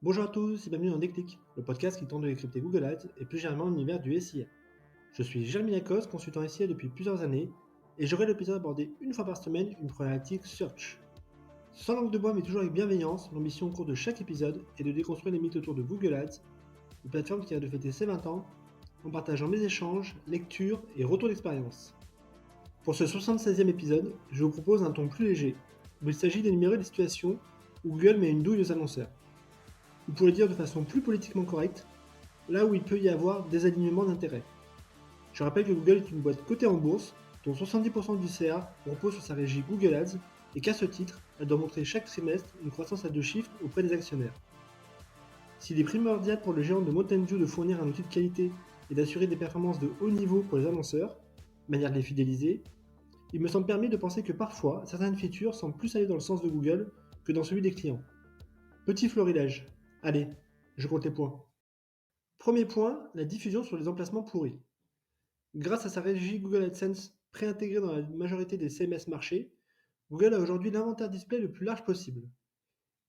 Bonjour à tous et bienvenue dans Déclic, le podcast qui tente de décrypter Google Ads et plus généralement l'univers du SIA. Je suis Jérémy Lacoste, consultant SIA depuis plusieurs années, et j'aurai le plaisir d'aborder une fois par semaine une problématique search. Sans langue de bois mais toujours avec bienveillance, l'ambition au cours de chaque épisode est de déconstruire les mythes autour de Google Ads, une plateforme qui a de fêter ses 20 ans, en partageant mes échanges, lectures et retours d'expérience. Pour ce 76e épisode, je vous propose un ton plus léger, où il s'agit d'énumérer des situations où Google met une douille aux annonceurs. Ou pour le dire de façon plus politiquement correcte, là où il peut y avoir des alignements d'intérêts. Je rappelle que Google est une boîte cotée en bourse, dont 70% du CA repose sur sa régie Google Ads, et qu'à ce titre, elle doit montrer chaque trimestre une croissance à 2 chiffres auprès des actionnaires. S'il est primordial pour le géant de Mountain View de fournir un outil de qualité et d'assurer des performances de haut niveau pour les annonceurs, manière de les fidéliser, il me semble permis de penser que parfois, certaines features semblent plus aller dans le sens de Google que dans celui des clients. Petit florilège. Allez, je compte les points. Premier point, la diffusion sur les emplacements pourris. Grâce à sa régie Google AdSense préintégrée dans la majorité des CMS marchés, Google a aujourd'hui l'inventaire display le plus large possible.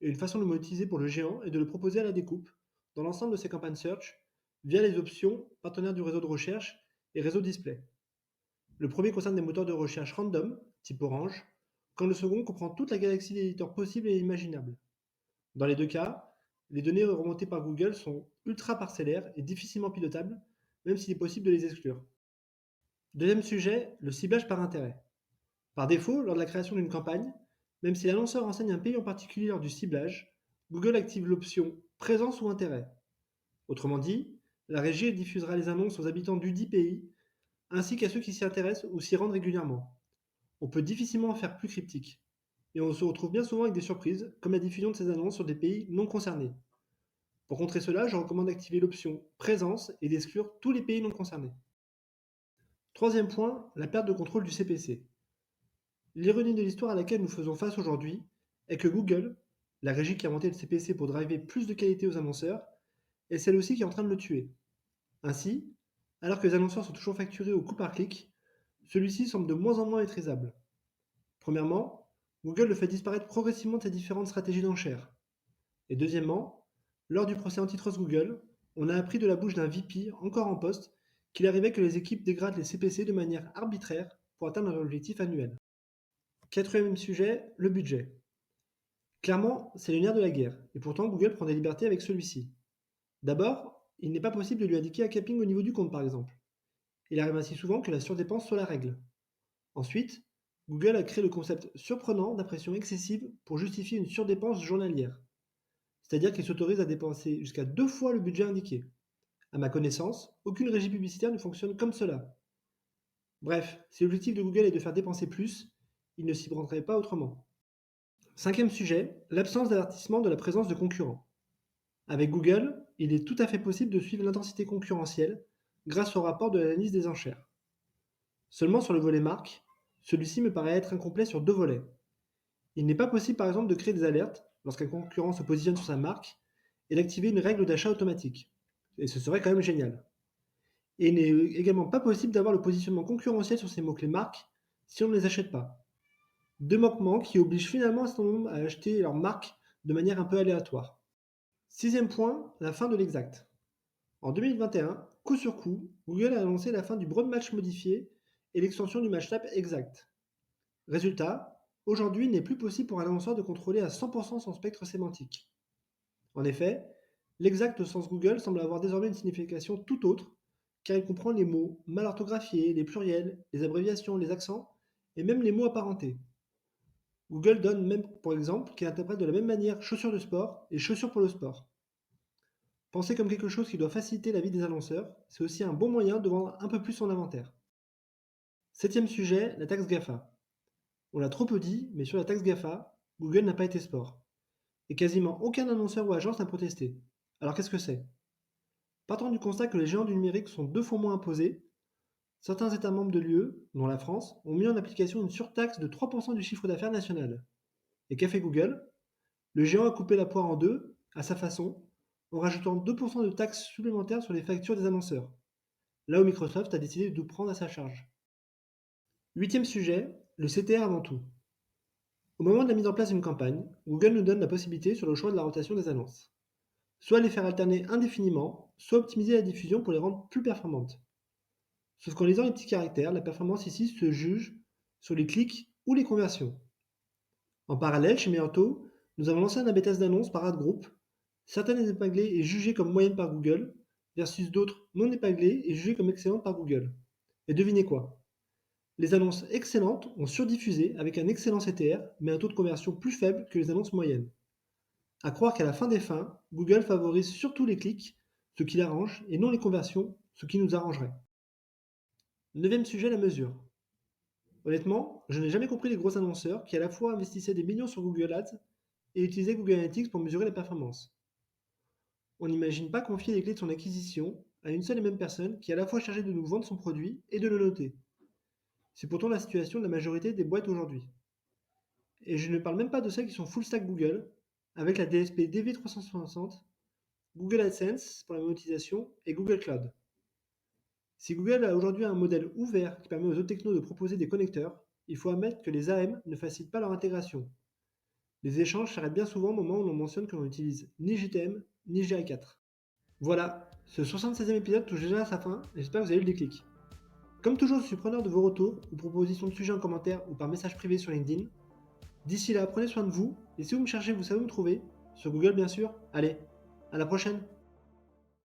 Et une façon de le monétiser pour le géant est de le proposer à la découpe, dans l'ensemble de ses campagnes search, via les options partenaires du réseau de recherche et réseau display. Le premier concerne des moteurs de recherche random, type Orange, quand le second comprend toute la galaxie d'éditeurs possibles et imaginables. Dans les deux cas, les données remontées par Google sont ultra parcellaires et difficilement pilotables, même s'il est possible de les exclure. Deuxième sujet, le ciblage par intérêt. Par défaut, lors de la création d'une campagne, même si l'annonceur enseigne un pays en particulier lors du ciblage, Google active l'option présence ou intérêt. Autrement dit, la régie diffusera les annonces aux habitants du dit pays, ainsi qu'à ceux qui s'y intéressent ou s'y rendent régulièrement. On peut difficilement en faire plus cryptique. Et on se retrouve bien souvent avec des surprises, comme la diffusion de ces annonces sur des pays non concernés. Pour contrer cela, je recommande d'activer l'option présence et d'exclure tous les pays non concernés. Troisième point, la perte de contrôle du CPC. L'ironie de l'histoire à laquelle nous faisons face aujourd'hui est que Google, la régie qui a inventé le CPC pour driver plus de qualité aux annonceurs, est celle aussi qui est en train de le tuer. Ainsi, alors que les annonceurs sont toujours facturés au coût par clic, celui-ci semble de moins en moins maîtrisable. Premièrement, Google le fait disparaître progressivement de ses différentes stratégies d'enchères. Et deuxièmement, lors du procès antitrust Google, on a appris de la bouche d'un VP encore en poste qu'il arrivait que les équipes dégradent les CPC de manière arbitraire pour atteindre leur objectif annuel. Quatrième sujet, le budget. Clairement, c'est le nerf de la guerre, et pourtant Google prend des libertés avec celui-ci. D'abord, il n'est pas possible de lui indiquer un capping au niveau du compte par exemple. Il arrive ainsi souvent que la surdépense soit la règle. Ensuite, Google a créé le concept surprenant d'impression excessive pour justifier une surdépense journalière. C'est-à-dire qu'il s'autorise à dépenser jusqu'à 2 fois le budget indiqué. À ma connaissance, aucune régie publicitaire ne fonctionne comme cela. Bref, si l'objectif de Google est de faire dépenser plus, il ne s'y prendrait pas autrement. Cinquième sujet, l'absence d'avertissement de la présence de concurrents. Avec Google, il est tout à fait possible de suivre l'intensité concurrentielle grâce au rapport de l'analyse des enchères. Seulement sur le volet marque, celui-ci me paraît être incomplet sur 2 volets. Il n'est pas possible par exemple de créer des alertes lorsqu'un concurrent se positionne sur sa marque et d'activer une règle d'achat automatique. Et ce serait quand même génial. Et il n'est également pas possible d'avoir le positionnement concurrentiel sur ces mots-clés marques si on ne les achète pas. 2 manquements qui obligent finalement un certain nombre à acheter leur marque de manière un peu aléatoire. Sixième point, la fin de l'exact. En 2021, coup sur coup, Google a annoncé la fin du broad match modifié et l'extension du match type exact. Résultat, aujourd'hui il n'est plus possible pour un annonceur de contrôler à 100% son spectre sémantique. En effet, l'exact au sens Google semble avoir désormais une signification tout autre, car il comprend les mots mal orthographiés, les pluriels, les abréviations, les accents, et même les mots apparentés. Google donne même pour exemple qu'il interprète de la même manière chaussures de sport et chaussures pour le sport. Pensé comme quelque chose qui doit faciliter la vie des annonceurs, c'est aussi un bon moyen de vendre un peu plus son inventaire. Septième sujet, la taxe GAFA. On l'a trop peu dit, mais sur la taxe GAFA, Google n'a pas été sport. Et quasiment aucun annonceur ou agence n'a protesté. Alors qu'est-ce que c'est? Partant du constat que les géants du numérique sont 2 fois moins imposés, certains États membres de l'UE, dont la France, ont mis en application une surtaxe de 3% du chiffre d'affaires national. Et qu'a fait Google? Le géant a coupé la poire en deux, à sa façon, en rajoutant 2% de taxes supplémentaires sur les factures des annonceurs. Là où Microsoft a décidé de tout prendre à sa charge. Huitième sujet, le CTR avant tout. Au moment de la mise en place d'une campagne, Google nous donne la possibilité sur le choix de la rotation des annonces. soit les faire alterner indéfiniment, soit optimiser la diffusion pour les rendre plus performantes. Sauf qu'en lisant les petits caractères, la performance ici se juge sur les clics ou les conversions. En parallèle, chez Meanto, nous avons lancé un A/B test d'annonces par ad group, certaines épinglées et jugées comme moyennes par Google, versus d'autres non épinglées et jugées comme excellentes par Google. Et devinez quoi? Les annonces excellentes ont surdiffusé avec un excellent CTR, mais un taux de conversion plus faible que les annonces moyennes. À croire qu'à la fin des fins, Google favorise surtout les clics, ce qui l'arrange, et non les conversions, ce qui nous arrangerait. Neuvième sujet, la mesure. Honnêtement, je n'ai jamais compris les gros annonceurs qui à la fois investissaient des millions sur Google Ads et utilisaient Google Analytics pour mesurer la performance. On n'imagine pas confier les clés de son acquisition à une seule et même personne qui est à la fois chargée de nous vendre son produit et de le noter. C'est pourtant la situation de la majorité des boîtes aujourd'hui. Et je ne parle même pas de celles qui sont full stack Google, avec la DSP DV360, Google AdSense pour la monétisation et Google Cloud. Si Google a aujourd'hui un modèle ouvert qui permet aux autres technos de proposer des connecteurs, il faut admettre que les AM ne facilitent pas leur intégration. Les échanges s'arrêtent bien souvent au moment où l'on mentionne que l'on n'utilise ni GTM ni GA4. Voilà, ce 76e épisode touche déjà à sa fin et j'espère que vous avez eu le déclic. Comme toujours, je suis preneur de vos retours ou propositions de sujets en commentaire ou par message privé sur LinkedIn. D'ici là, prenez soin de vous et si vous me cherchez, vous savez où me trouver. Sur Google bien sûr. Allez, à la prochaine!